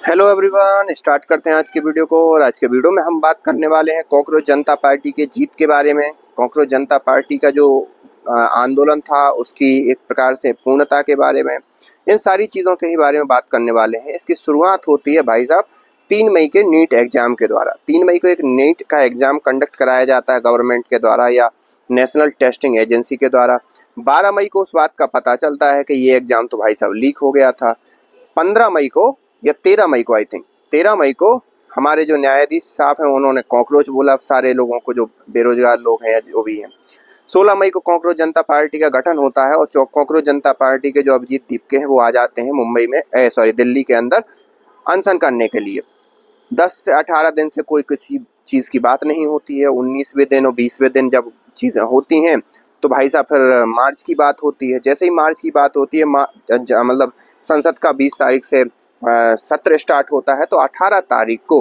Hello everyone, start करते हैं आज के वीडियो को। और आज के वीडियो में हम बात करने वाले हैं कॉकरोच जनता पार्टी के जीत के बारे में। कॉकरोच जनता पार्टी का जो आंदोलन था उसकी एक प्रकार से पूर्णता के बारे में, इन सारी चीज़ों के ही बारे में बात करने वाले हैं। इसकी शुरुआत होती है भाई साहब 3 मई के नीट एग्जाम के द्वारा। 3 मई को एक नीट का एग्जाम कंडक्ट कराया जाता है गवर्नमेंट के द्वारा या नेशनल टेस्टिंग एजेंसी के द्वारा। 12 मई को उस बात का पता चलता है कि ये एग्जाम तो भाई साहब लीक हो गया था। 15 मई को या 13 मई को, आई थिंक 13 मई को हमारे जो न्यायाधीश साहब हैं उन्होंने कॉकरोच बोला सारे लोगों को, जो बेरोजगार लोग हैं जो भी हैं। 16 मई को कॉकरोच जनता पार्टी का गठन होता है और कॉकरोच जनता पार्टी के जो अभिजीत दीपके हैं वो आ जाते हैं मुंबई में, दिल्ली के अंदर अनशन करने के लिए। 10 से 18 दिन से कोई किसी चीज़ की बात नहीं होती है। 19वें दिन और 20वें दिन जब चीज़ें होती हैं तो भाई साहब फिर मार्च की बात होती है। जैसे ही मार्च की बात होती है, मतलब संसद का 20 तारीख से सत्र स्टार्ट होता है, तो 18 तारीख को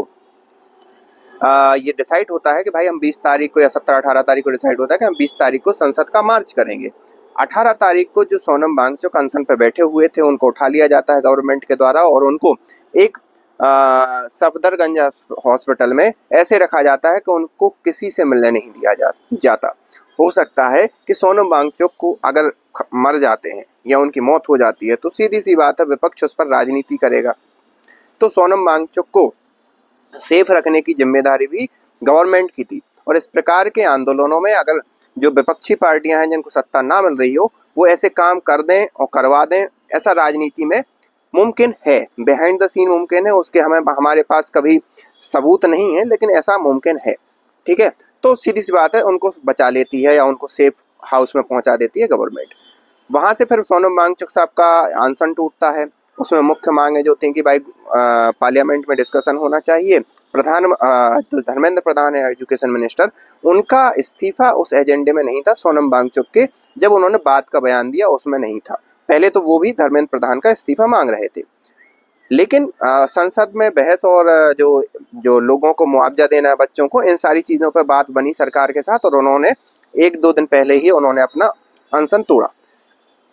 ये डिसाइड होता है कि भाई हम 20 तारीख को या 17-18 तारीख को डिसाइड होता है कि हम 20 तारीख को संसद का मार्च करेंगे। 18 तारीख को जो सोनम वांगचुक अनशन पर बैठे हुए थे उनको उठा लिया जाता है गवर्नमेंट के द्वारा और उनको एक सफदरगंज हॉस्पिटल में ऐसे रखा जाता है कि उनको किसी से मिलने नहीं दिया जाता। हो सकता है कि सोनम वांगचुक को अगर मर जाते हैं या उनकी मौत हो जाती है तो सीधी सी बात है विपक्ष उस पर राजनीति करेगा। तो सोनम वांगचुक को सेफ रखने की जिम्मेदारी भी गवर्नमेंट की थी। और इस प्रकार के आंदोलनों में अगर जो विपक्षी पार्टियां हैं जिनको सत्ता ना मिल रही हो वो ऐसे काम कर दें और करवा दें, ऐसा राजनीति में मुमकिन है, बिहाइंड द सीन मुमकिन है। उसके हमारे पास कभी सबूत नहीं है लेकिन ऐसा मुमकिन है। ठीक है, तो सीधी सी बात है उनको बचा लेती है या उनको सेफ हाउस में पहुंचा देती है गवर्नमेंट। वहां से फिर सोनम वांगचुक साहब का अनशन टूटता है। उसमें मुख्य मांगे जो थी कि भाई पार्लियामेंट में डिस्कशन होना चाहिए। जो धर्मेंद्र प्रधान है एजुकेशन मिनिस्टर, उनका इस्तीफा उस एजेंडे में नहीं था सोनम वांगचुक के, जब उन्होंने बात का बयान दिया उसमें नहीं था। पहले तो वो भी धर्मेंद्र प्रधान का इस्तीफा मांग रहे थे, लेकिन संसद में बहस और जो जो लोगों को मुआवजा देना है बच्चों को, इन सारी चीज़ों पर बात बनी सरकार के साथ और उन्होंने 1-2 दिन पहले ही उन्होंने अपना अनशन तोड़ा।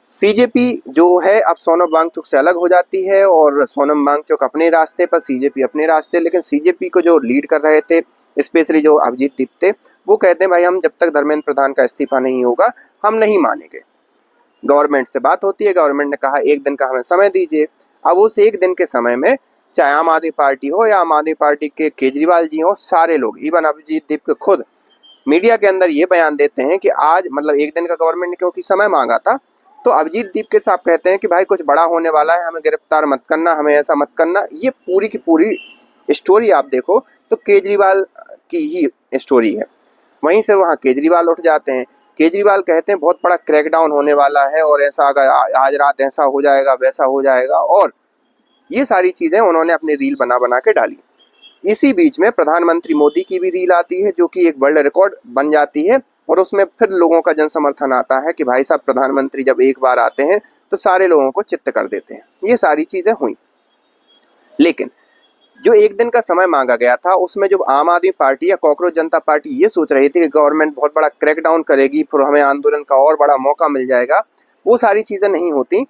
सीजेपी जो है अब सोनम वांगचुक से अलग हो जाती है और सोनम वांगचुक अपने रास्ते पर, सीजेपी अपने रास्ते। लेकिन सीजेपी को जो लीड कर रहे थे स्पेशली जो अभिजीत दीपके, वो कहते हैं भाई हम जब तक धर्मेंद्र प्रधान का इस्तीफा नहीं होगा हम नहीं मानेंगे। गवर्नमेंट से बात होती है, गवर्नमेंट ने कहा 1 दिन का हमें समय दीजिए। अब उस 1 दिन के समय में चाहे आम आदमी पार्टी हो या आम आदमी पार्टी के केजरीवाल जी हो, सारे लोग, इवन अभिजीत दीपके खुद मीडिया के अंदर ये बयान देते हैं कि आज मतलब 1 दिन का गवर्नमेंट ने क्योंकि समय मांगा था, तो अभिजीत दीपके साहब कहते हैं कि भाई कुछ बड़ा होने वाला है, हमें गिरफ्तार मत करना, हमें ऐसा मत करना। ये पूरी की पूरी स्टोरी आप देखो तो केजरीवाल की ही स्टोरी है। वहीं से वहाँ केजरीवाल उठ जाते हैं। केजरीवाल कहते हैं बहुत बड़ा क्रैकडाउन होने वाला है और ऐसा अगर आज रात ऐसा हो जाएगा वैसा हो जाएगा, और ये सारी चीज़ें उन्होंने अपनी रील बना बना के डाली। इसी बीच में प्रधानमंत्री मोदी की भी रील आती है जो कि एक वर्ल्ड रिकॉर्ड बन जाती है और उसमें फिर लोगों का जन समर्थन आता है कि भाई साहब प्रधानमंत्री जब एक बार आते हैं तो सारे लोगों को चित्त कर देते हैं। ये सारी चीज़ें हुई, लेकिन जो 1 दिन का समय मांगा गया था उसमें जो आम आदमी पार्टी या कॉकरोच जनता पार्टी ये सोच रही थी कि गवर्नमेंट बहुत बड़ा क्रैकडाउन करेगी फिर हमें आंदोलन का और बड़ा मौका मिल जाएगा, वो सारी चीज़ें नहीं होती।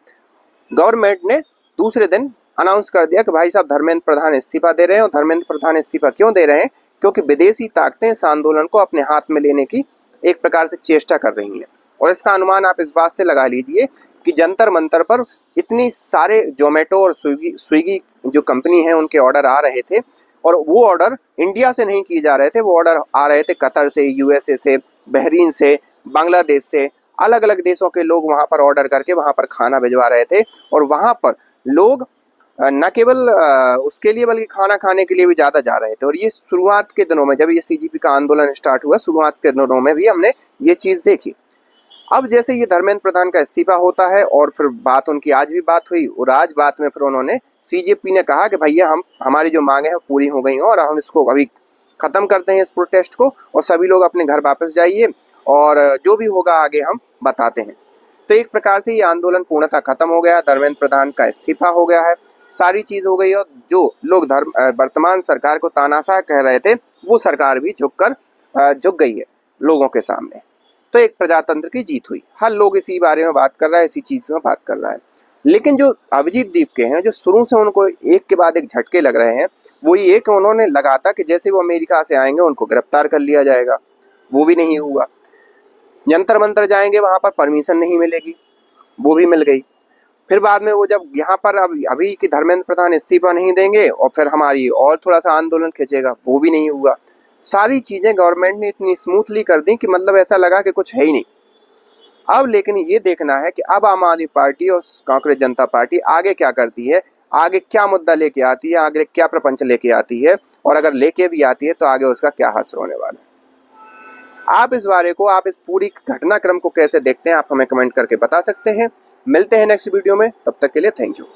गवर्नमेंट ने दूसरे दिन अनाउंस कर दिया कि भाई साहब धर्मेंद्र प्रधान इस्तीफा दे रहे हैं। और धर्मेंद्र प्रधान इस्तीफा क्यों दे रहे हैं? क्योंकि विदेशी ताकतें इस आंदोलन को अपने हाथ में लेने की एक प्रकार से चेष्टा कर रही हैं। और इसका अनुमान आप इस बात से लगा लीजिए कि जंतर मंतर पर इतनी सारे जोमेटो और स्विगी जो कंपनी है उनके ऑर्डर आ रहे थे, और वो ऑर्डर इंडिया से नहीं किए जा रहे थे, वो ऑर्डर आ रहे थे कतर से, यूएसए से, बहरीन से, बांग्लादेश से, अलग अलग देशों के लोग वहाँ पर ऑर्डर करके वहाँ पर खाना भिजवा रहे थे। और वहाँ पर लोग न केवल उसके लिए बल्कि खाना खाने के लिए भी ज़्यादा जा रहे थे। और ये शुरुआत के दिनों में जब ये सीजेपी का आंदोलन स्टार्ट हुआ, शुरुआत के दिनों में भी हमने ये चीज़ देखी। अब जैसे ये धर्मेंद्र प्रधान का इस्तीफा होता है और फिर बात उनकी आज भी बात हुई, और आज बात में फिर उन्होंने सीजेपी ने कहा कि भैया हमारी जो मांगे हैं पूरी हो गई हैं और हम इसको अभी ख़त्म करते हैं इस प्रोटेस्ट को, और सभी लोग अपने घर वापस जाइए और जो भी होगा आगे हम बताते हैं। तो एक प्रकार से ये आंदोलन पूर्णतः खत्म हो गया, धर्मेंद्र प्रधान का इस्तीफा हो गया है, सारी चीज़ हो गई। और जो लोग वर्तमान सरकार को तानाशाह कह रहे थे वो सरकार भी झुक गई है लोगों के सामने। तो एक प्रजातंत्र की जीत हुई। हर लोग इसी बारे में बात कर रहा है, इसी चीज़ में बात कर रहा है। लेकिन जो अभिजीत दीप के हैं, जो शुरू से उनको एक के बाद एक झटके लग रहे हैं, वो ये कि उन्होंने लगा था कि जैसे वो अमेरिका से आएंगे उनको गिरफ्तार कर लिया जाएगा, वो भी नहीं हुआ। जंतर मंतर जाएंगे, वहां पर परमिशन नहीं मिलेगी, वो भी मिल गई। फिर बाद में वो जब यहाँ पर अभी कि धर्मेंद्र प्रधान इस्तीफा नहीं देंगे और फिर हमारी और थोड़ा सा आंदोलन खिंचेगा, वो भी नहीं हुआ। सारी चीजें गवर्नमेंट ने इतनी स्मूथली कर दी कि मतलब ऐसा लगा कि कुछ है ही नहीं। अब लेकिन ये देखना है कि अब आम आदमी पार्टी और कांग्रेस जनता पार्टी आगे क्या करती है, आगे क्या मुद्दा लेके आती है, आगे क्या प्रपंच लेके आती है, और अगर लेके भी आती है तो आगे उसका क्या हश्र होने वाला है। आप इस बारे को, आप इस पूरी घटनाक्रम को कैसे देखते हैं, आप हमें कमेंट करके बता सकते हैं। मिलते हैं नेक्स्ट वीडियो में, तब तक के लिए थैंक यू।